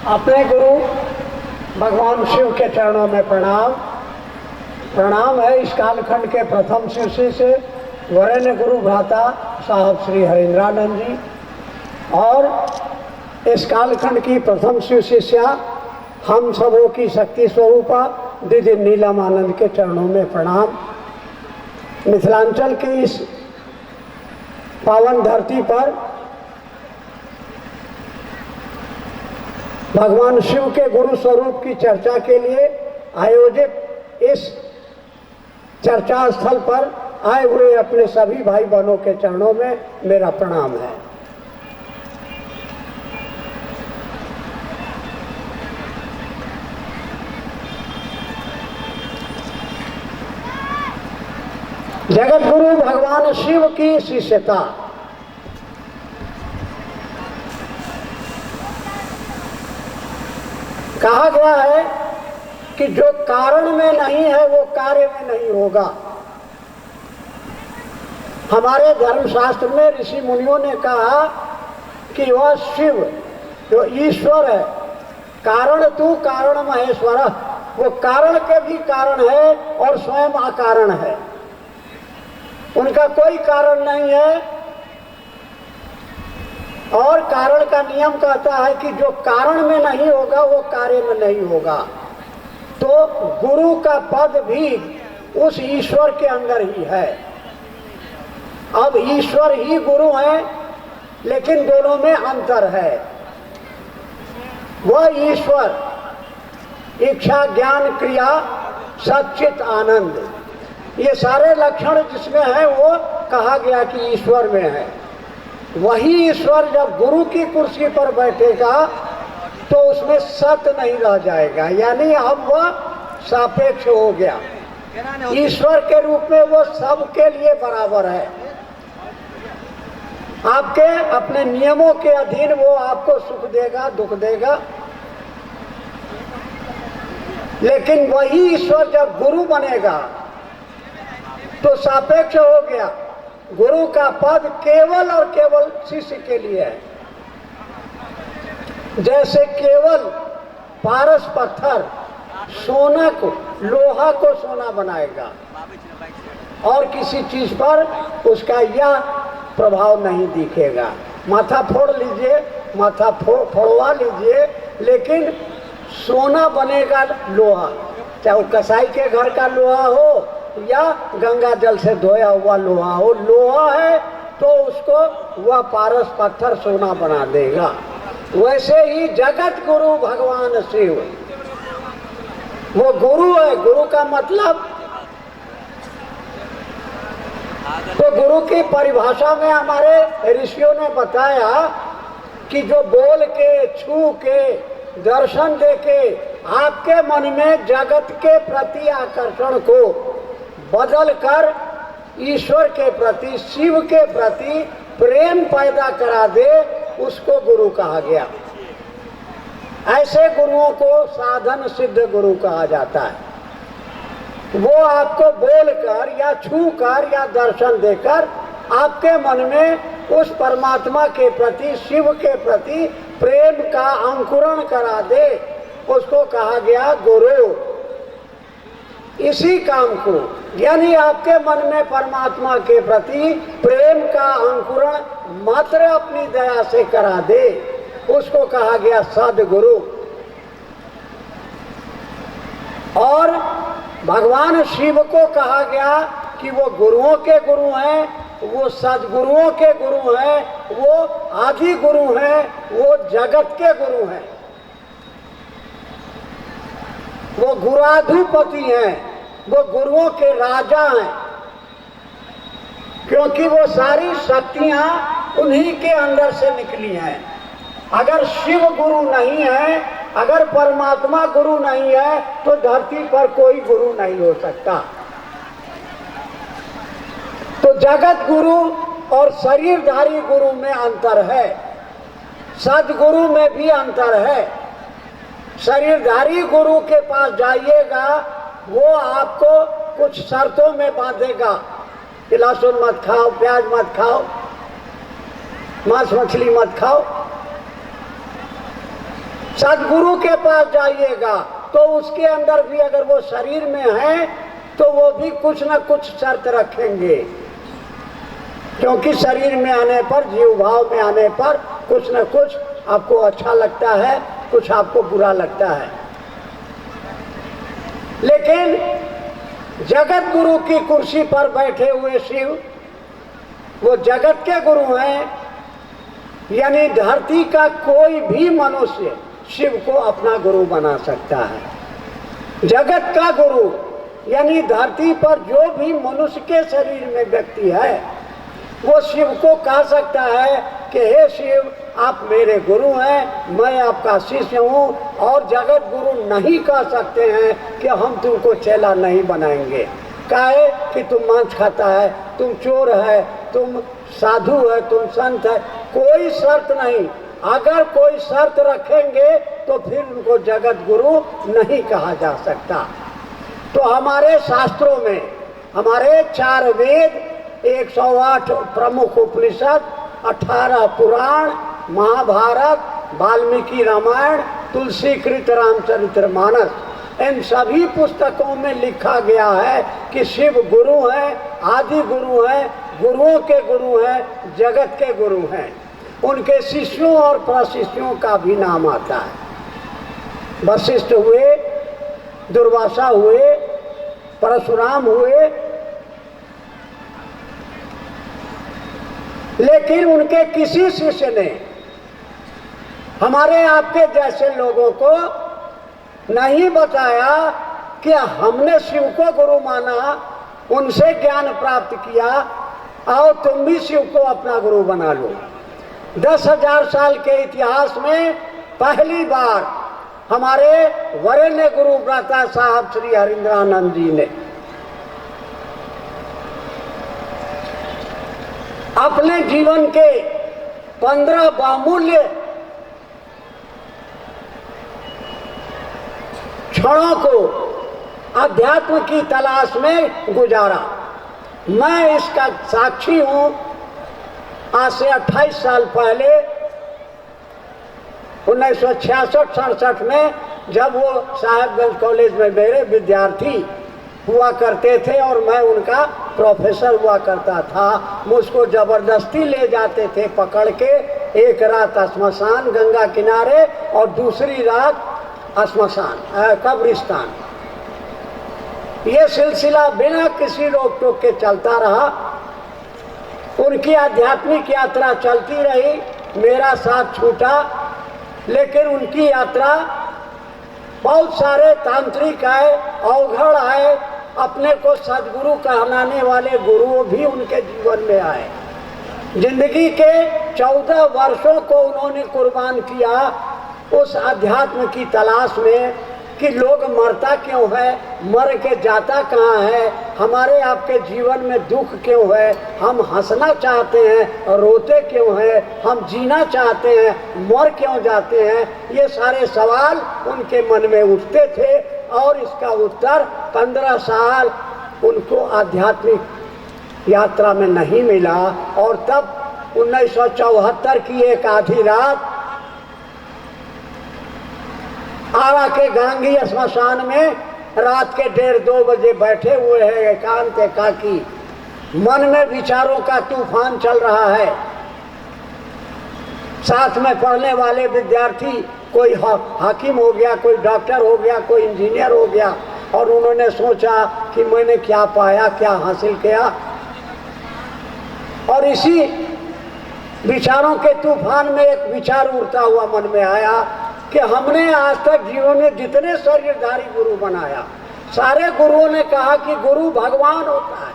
अपने गुरु भगवान शिव के चरणों में प्रणाम। प्रणाम है इस कालखंड के प्रथम शिष्य से वरेण्य गुरु भ्राता साहब श्री हरिंद्रानंद जी, और इस कालखंड की प्रथम शिव शिष्या हम सबों की शक्ति स्वरूपा दीदी नीलम आनंद के चरणों में प्रणाम। मिथिलांचल की इस पावन धरती पर भगवान शिव के गुरु स्वरूप की चर्चा के लिए आयोजित इस चर्चा स्थल पर आए हुए अपने सभी भाई बहनों के चरणों में मेरा प्रणाम है। जगत गुरु भगवान शिव की शिष्यता। कहा गया है कि जो कारण में नहीं है वो कार्य में नहीं होगा। हमारे धर्मशास्त्र में ऋषि मुनियों ने कहा कि वह शिव जो ईश्वर है, कारण तू कारण महेश्वर, वो कारण के भी कारण है और स्वयं अकारण है। उनका कोई कारण नहीं है, और कारण का नियम कहता है कि जो कारण में नहीं होगा वो कार्य में नहीं होगा। तो गुरु का पद भी उस ईश्वर के अंदर ही है। अब ईश्वर ही गुरु है, लेकिन दोनों में अंतर है। वह ईश्वर इच्छा ज्ञान क्रिया सच्चित आनंद, ये सारे लक्षण जिसमें है वो कहा गया कि ईश्वर में है। वही ईश्वर जब गुरु की कुर्सी पर बैठेगा तो उसमें सत्य नहीं रह जाएगा, यानी अब वह सापेक्ष हो गया। ईश्वर के रूप में वो सबके लिए बराबर है। आपके अपने नियमों के अधीन वो आपको सुख देगा दुख देगा, लेकिन वही ईश्वर जब गुरु बनेगा तो सापेक्ष हो गया। गुरु का पद केवल और केवल शिष्य के लिए है। जैसे केवल पारस पत्थर सोना को, लोहा को सोना बनाएगा और किसी चीज पर उसका यह प्रभाव नहीं दिखेगा। माथा फोड़ लीजिए, माथा फोड़वा लीजिए, लेकिन सोना बनेगा लोहा, चाहे वो कसाई के घर का लोहा हो या गंगा जल से धोया हुआ लोहा हो। लोहा है तो उसको वह पारस पत्थर सोना बना देगा। वैसे ही जगत गुरु भगवान शिव वो गुरु है। गुरु का मतलब, तो गुरु की परिभाषा में हमारे ऋषियों ने बताया कि जो बोल के, छू के, दर्शन दे के आपके मन में जगत के प्रति आकर्षण को बदल कर ईश्वर के प्रति, शिव के प्रति प्रेम पैदा करा दे, उसको गुरु कहा गया। ऐसे गुरुओं को साधन सिद्ध गुरु कहा जाता है। वो आपको बोलकर या छूकर या दर्शन देकर आपके मन में उस परमात्मा के प्रति, शिव के प्रति प्रेम का अंकुरण करा दे, उसको कहा गया गुरु। इसी काम को, यानी आपके मन में परमात्मा के प्रति प्रेम का अंकुरण मात्र अपनी दया से करा दे, उसको कहा गया सद्गुरु। और भगवान शिव को कहा गया कि वो गुरुओं के गुरु हैं, वो सद्गुरुओं के गुरु हैं, वो आदि गुरु हैं, वो जगत के गुरु हैं, वो गुराधिपति हैं, वो गुरुओं के राजा हैं, क्योंकि वो सारी शक्तियां उन्हीं के अंदर से निकली हैं। अगर शिव गुरु नहीं है, अगर परमात्मा गुरु नहीं है, तो धरती पर कोई गुरु नहीं हो सकता। तो जगत गुरु और शरीरधारी गुरु में अंतर है, सद्गुरु में भी अंतर है। शरीरधारी गुरु के पास जाइएगा, वो आपको कुछ शर्तों में बांधेगा कि लहसुन मत खाओ, प्याज मत खाओ, मांस मछली मत खाओ। सदगुरु के पास जाइएगा तो उसके अंदर भी अगर वो शरीर में है तो वो भी कुछ न कुछ शर्त रखेंगे, क्योंकि शरीर में आने पर, जीव भाव में आने पर कुछ न कुछ आपको अच्छा लगता है, कुछ आपको बुरा लगता है। लेकिन जगत गुरु की कुर्सी पर बैठे हुए शिव, वो जगत के गुरु हैं, यानी धरती का कोई भी मनुष्य शिव को अपना गुरु बना सकता है। जगत का गुरु यानी धरती पर जो भी मनुष्य के शरीर में व्यक्ति है वो शिव को कह सकता है कि हे शिव, आप मेरे गुरु हैं, मैं आपका शिष्य हूँ। और जगत गुरु नहीं कह सकते हैं कि हम तुमको चेला नहीं बनाएंगे, काहे कि तुम मांस खाता है, तुम चोर है, तुम साधु है, तुम संत है। कोई शर्त नहीं। अगर कोई शर्त रखेंगे तो फिर उनको जगत गुरु नहीं कहा जा सकता। तो हमारे शास्त्रों में हमारे 4 वेद, 108 प्रमुख उपनिषद, 18 पुराण, महाभारत, वाल्मीकि रामायण, तुलसीकृत रामचरितमानस, इन सभी पुस्तकों में लिखा गया है कि शिव गुरु हैं, आदि गुरु हैं, गुरुओं के गुरु हैं, जगत के गुरु हैं। उनके शिष्यों और प्रशिष्यों का भी नाम आता है। वशिष्ठ हुए, दुर्वासा हुए, परशुराम हुए, लेकिन उनके किसी शिष्य ने हमारे आपके जैसे लोगों को नहीं बताया कि हमने शिव को गुरु माना, उनसे ज्ञान प्राप्त किया, आओ तुम भी शिव को अपना गुरु बना लो। 10,000 साल के इतिहास में पहली बार हमारे वरेण्य गुरु व्राता साहब श्री हरिंद्रानंद जी ने अपने जीवन के 15 बहुमूल्य क्षणों को अध्यात्म की तलाश में गुजारा। मैं इसका साक्षी हूं। आज से 28 साल पहले 1966-67 में जब वो साहेबगंज कॉलेज में मेरे विद्यार्थी हुआ करते थे और मैं उनका प्रोफेसर हुआ करता था, मुझको जबरदस्ती ले जाते थे पकड़ के। एक रात श्मशान गंगा किनारे और दूसरी रात श्मशान कब्रिस्तान। ये सिलसिला बिना किसी रोक टोक के चलता रहा। उनकी आध्यात्मिक यात्रा चलती रही, मेरा साथ छूटा, लेकिन उनकी यात्रा बहुत सारे तांत्रिक आए, अवघड़ आए, अपने को सदगुरु कहलाने वाले गुरुओं भी उनके जीवन में आए। जिंदगी के 14 वर्षों को उन्होंने कुर्बान किया उस अध्यात्म की तलाश में कि लोग मरता क्यों है, मर के जाता कहाँ है, हमारे आपके जीवन में दुख क्यों है, हम हंसना चाहते हैं रोते क्यों हैं, हम जीना चाहते हैं मर क्यों जाते हैं। ये सारे सवाल उनके मन में उठते थे और इसका उत्तर 15 साल उनको आध्यात्मिक यात्रा में नहीं मिला। और तब 1974 की एक आधी रात आरा के गांगी श्मशान में रात के 1:30-2 बजे बैठे हुए हैं एकांत एकाकी, मन में विचारों का तूफान चल रहा है। साथ में पढ़ने वाले विद्यार्थी, कोई हाकिम हो गया, कोई डॉक्टर हो गया, कोई इंजीनियर हो गया, और उन्होंने सोचा कि मैंने क्या पाया, क्या हासिल किया। और इसी विचारों के तूफान में एक विचार उड़ता हुआ मन में आया कि हमने आज तक जीवन में जितने शरीरधारी गुरु बनाया, सारे गुरुओं ने कहा कि गुरु भगवान होता है।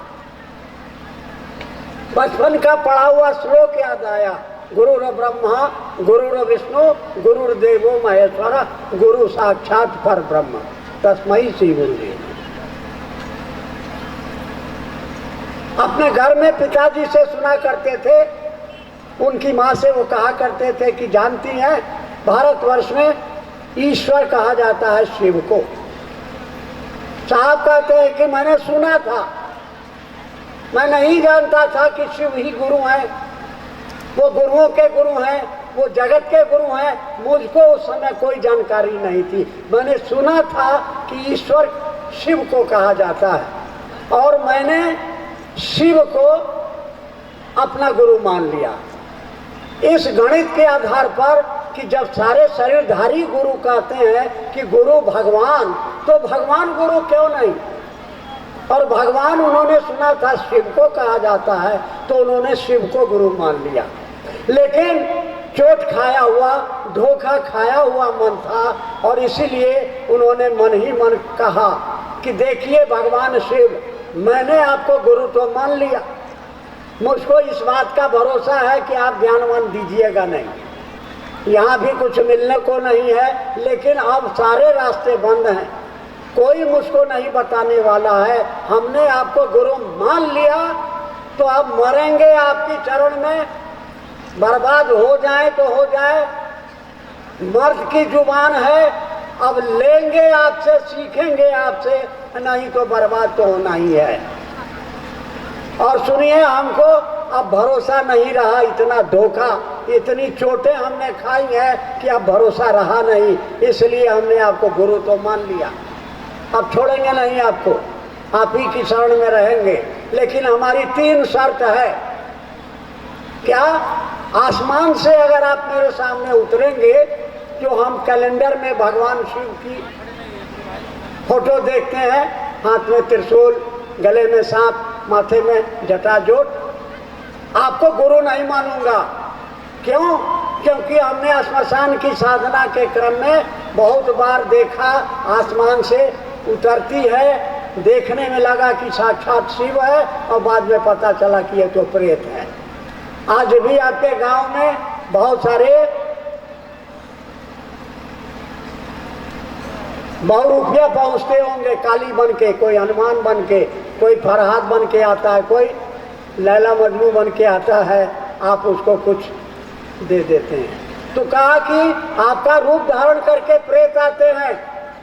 बचपन का पढ़ा हुआ श्लोक याद आया, गुरुर ब्रह्मा गुरुर विष्णु गुरुर्देवो महेश्वर गुरु साक्षात पर ब्रह्म तस्मै श्री गुरुदेव। अपने घर में पिताजी से सुना करते थे, उनकी माँ से वो कहा करते थे कि जानती हैं भारतवर्ष में ईश्वर कहा जाता है शिव को। साहब कहते हैं कि मैंने सुना था, मैं नहीं जानता था कि शिव ही गुरु हैं, वो गुरुओं के गुरु हैं। वो जगत के गुरु हैं। मुझको उस समय कोई जानकारी नहीं थी। मैंने सुना था कि ईश्वर शिव को कहा जाता है और मैंने शिव को अपना गुरु मान लिया इस गणित के आधार पर कि जब सारे शरीरधारी गुरु कहते हैं कि गुरु भगवान, तो भगवान गुरु क्यों नहीं? और भगवान उन्होंने सुना था शिव को कहा जाता है, तो उन्होंने शिव को गुरु मान लिया। लेकिन चोट खाया हुआ, धोखा खाया हुआ मन था और इसीलिए उन्होंने मन ही मन कहा कि देखिए भगवान शिव, मैंने आपको गुरु तो मान लिया, मुझको इस बात का भरोसा है कि आप ज्ञानवान दीजिएगा नहीं, यहाँ भी कुछ मिलने को नहीं है, लेकिन अब सारे रास्ते बंद हैं, कोई मुझको नहीं बताने वाला है, हमने आपको गुरु मान लिया, तो अब मरेंगे आपकी चरण में, बर्बाद हो जाए तो हो जाए, मर्द की जुबान है, अब लेंगे आपसे, सीखेंगे आपसे, नहीं तो बर्बाद तो होना ही है। और सुनिए, हमको अब भरोसा नहीं रहा, इतना धोखा, इतनी चोटें हमने खाई हैं कि अब भरोसा रहा नहीं, इसलिए हमने आपको गुरु तो मान लिया, अब छोड़ेंगे नहीं आपको, आप ही की शरण में रहेंगे। लेकिन हमारी 3 शर्त है। क्या? आसमान से अगर आप मेरे सामने उतरेंगे, जो हम कैलेंडर में भगवान शिव की फोटो देखते हैं, हाथ में त्रिशूल, गले में सांप, माथे में जटाजोट, आपको गुरु नहीं मानूंगा। क्यों? क्योंकि हमने श्मशान की साधना के क्रम में बहुत बार देखा, आसमान से उतरती है, देखने में लगा कि साक्षात शिव है और बाद में पता चला कि ये तो प्रेत है। आज भी आपके गांव में बहुत सारे बहुरूपिया पहुंचते होंगे, काली बन के, कोई हनुमान बन के, कोई फरहाद बन के आता है, कोई लैला मजनू बन के आता है, आप उसको कुछ दे देते हैं। तो कहा कि आपका रूप धारण करके प्रेत आते हैं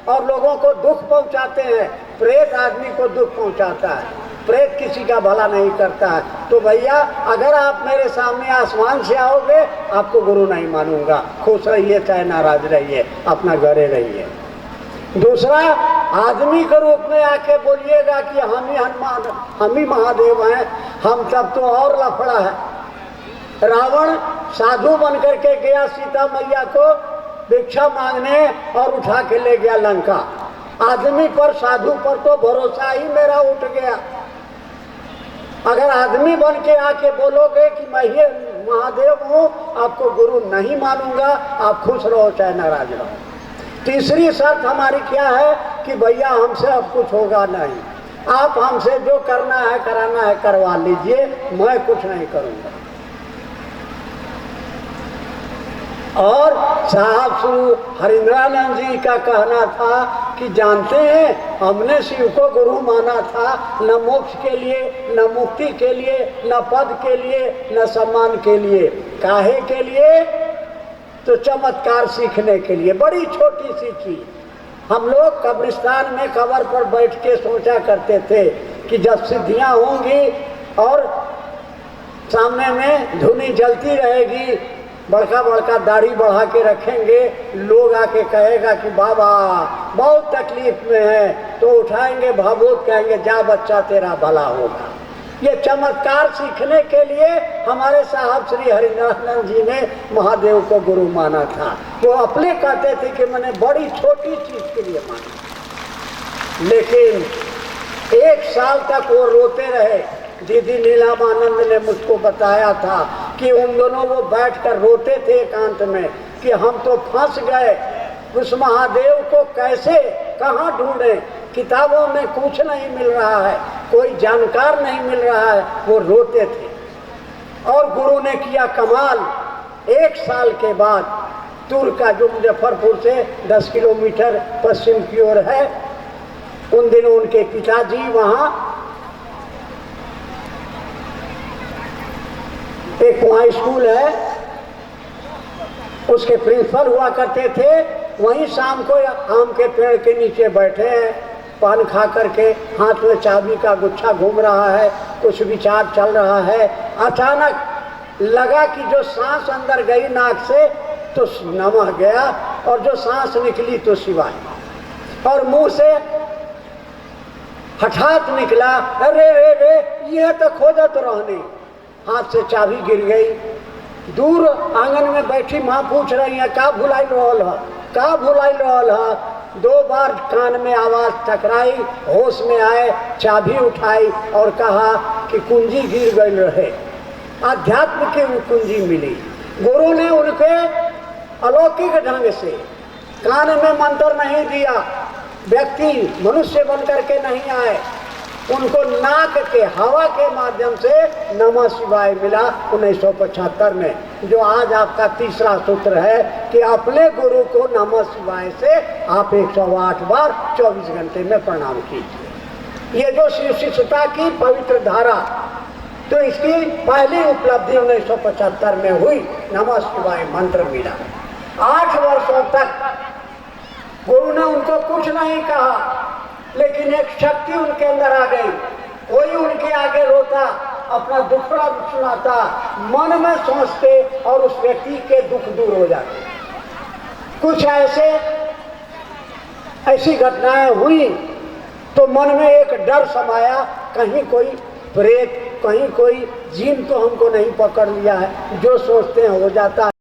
और लोगों को दुख पहुंचाते हैं। प्रेत आदमी को दुख पहुंचाता है, प्रेत किसी का भला नहीं करता है। तो भैया, अगर आप मेरे सामने आसमान से आओगे, आपको गुरु नहीं मानूंगा। खुश रहिए चाहे नाराज रहिए, अपना घरे रहिए। दूसरा, आदमी के रूप में आके बोलिएगा कि हम ही हनुमान, हम ही महादेव हैं, हम तब तो और लफड़ा है। रावण साधु बन करके गया सीता मैया को भिक्षा मांगने और उठा के ले गया लंका। आदमी पर, साधु पर तो भरोसा ही मेरा उठ गया। अगर आदमी बन के आके बोलोगे कि मैं ही महादेव हूँ, आपको गुरु नहीं मानूंगा, आप खुश रहो चाहे नाराज रहो। तीसरी शर्त हमारी क्या है कि भैया हमसे अब कुछ होगा नहीं, आप हमसे जो करना है कराना है करवा लीजिए, मैं कुछ नहीं करूंगा। और साहब श्री हरिंद्रानंद जी का कहना था कि जानते हैं, हमने शिव को गुरु माना था न मोक्ष के लिए, न मुक्ति के लिए, न पद के लिए, न सम्मान के लिए। काहे के लिए? तो चमत्कार सीखने के लिए। बड़ी छोटी सी चीज। हम लोग कब्रिस्तान में कब्र पर बैठ के सोचा करते थे कि जब सिद्धियां होंगी और सामने में धुनी जलती रहेगी, बड़का बड़का दाढ़ी बढ़ा के रखेंगे, लोग आके कहेगा कि बाबा बहुत तकलीफ में है, तो उठाएंगे भाबूत, कहेंगे जा बच्चा तेरा भला होगा। ये चमत्कार सीखने के लिए हमारे साहब श्री हरिंद्रानंद जी ने महादेव को गुरु माना था। वो अपने कहते थे कि मैंने बड़ी छोटी चीज के लिए माना, लेकिन 1 साल तक वो रोते रहे। दीदी नीलामानंद ने मुझको बताया था कि उन दोनों वो बैठकर रोते थे एकांत में कि हम तो फंस गए, उस महादेव को कैसे, कहाँ ढूंढें, किताबों में कुछ नहीं मिल रहा है, कोई जानकार नहीं मिल रहा है। वो रोते थे और गुरु ने किया कमाल। 1 साल के बाद तुर्क का, जो मुजफ्फरपुर से 10 किलोमीटर पश्चिम की ओर है, उन दिनों उनके पिताजी वहाँ एक वहाँ स्कूल है, उसके प्रिंसिपल हुआ करते थे। वहीं शाम को आम के पेड़ के नीचे बैठे हैं, पान खा करके, हाथ में चाबी का गुच्छा घूम रहा है, कुछ विचार चल रहा है। अचानक लगा कि जो सांस अंदर गई नाक से तो नमः गया, और जो सांस निकली तो शिवाय, और मुंह से हठात निकला अरे रे रे, यह तो खोजत रहने। हाथ से चाबी गिर गई। दूर आंगन में बैठी माँ पूछ रही है का भुलाई रहल है, का भुलाई रहल है। 2 बार कान में आवाज टकराई, होश में आए, चाबी उठाई और कहा कि कुंजी गिर गई रहे, आध्यात्म की कुंजी मिली। गुरु ने उनके अलौकिक ढंग से कान में मंत्र नहीं दिया, व्यक्ति मनुष्य बन करके नहीं आए, उनको नाक के हवा के माध्यम से नमः शिवाय मिला 1975 में, जो आज आपका तीसरा सूत्र है कि अपने गुरु को नमः शिवाय से आप 108 बार 24 घंटे में प्रणाम कीजिए। ये जो शिव शिष्यता की पवित्र धारा, तो इसकी पहली उपलब्धि 1975 में हुई, नमः शिवाय मंत्र मिला। 8 वर्षों तक गुरु ने उनको कुछ नहीं कहा, लेकिन एक शक्ति उनके अंदर आ गई। कोई उनके आगे रोता, अपना दुखड़ा सुनाता, मन में सोचते और उस व्यक्ति के दुख दूर हो जाते। कुछ ऐसी घटनाएं हुई तो मन में एक डर समाया, कहीं कोई प्रेत, कहीं कोई जीन तो हमको नहीं पकड़ लिया है, जो सोचते हैं हो जाता है।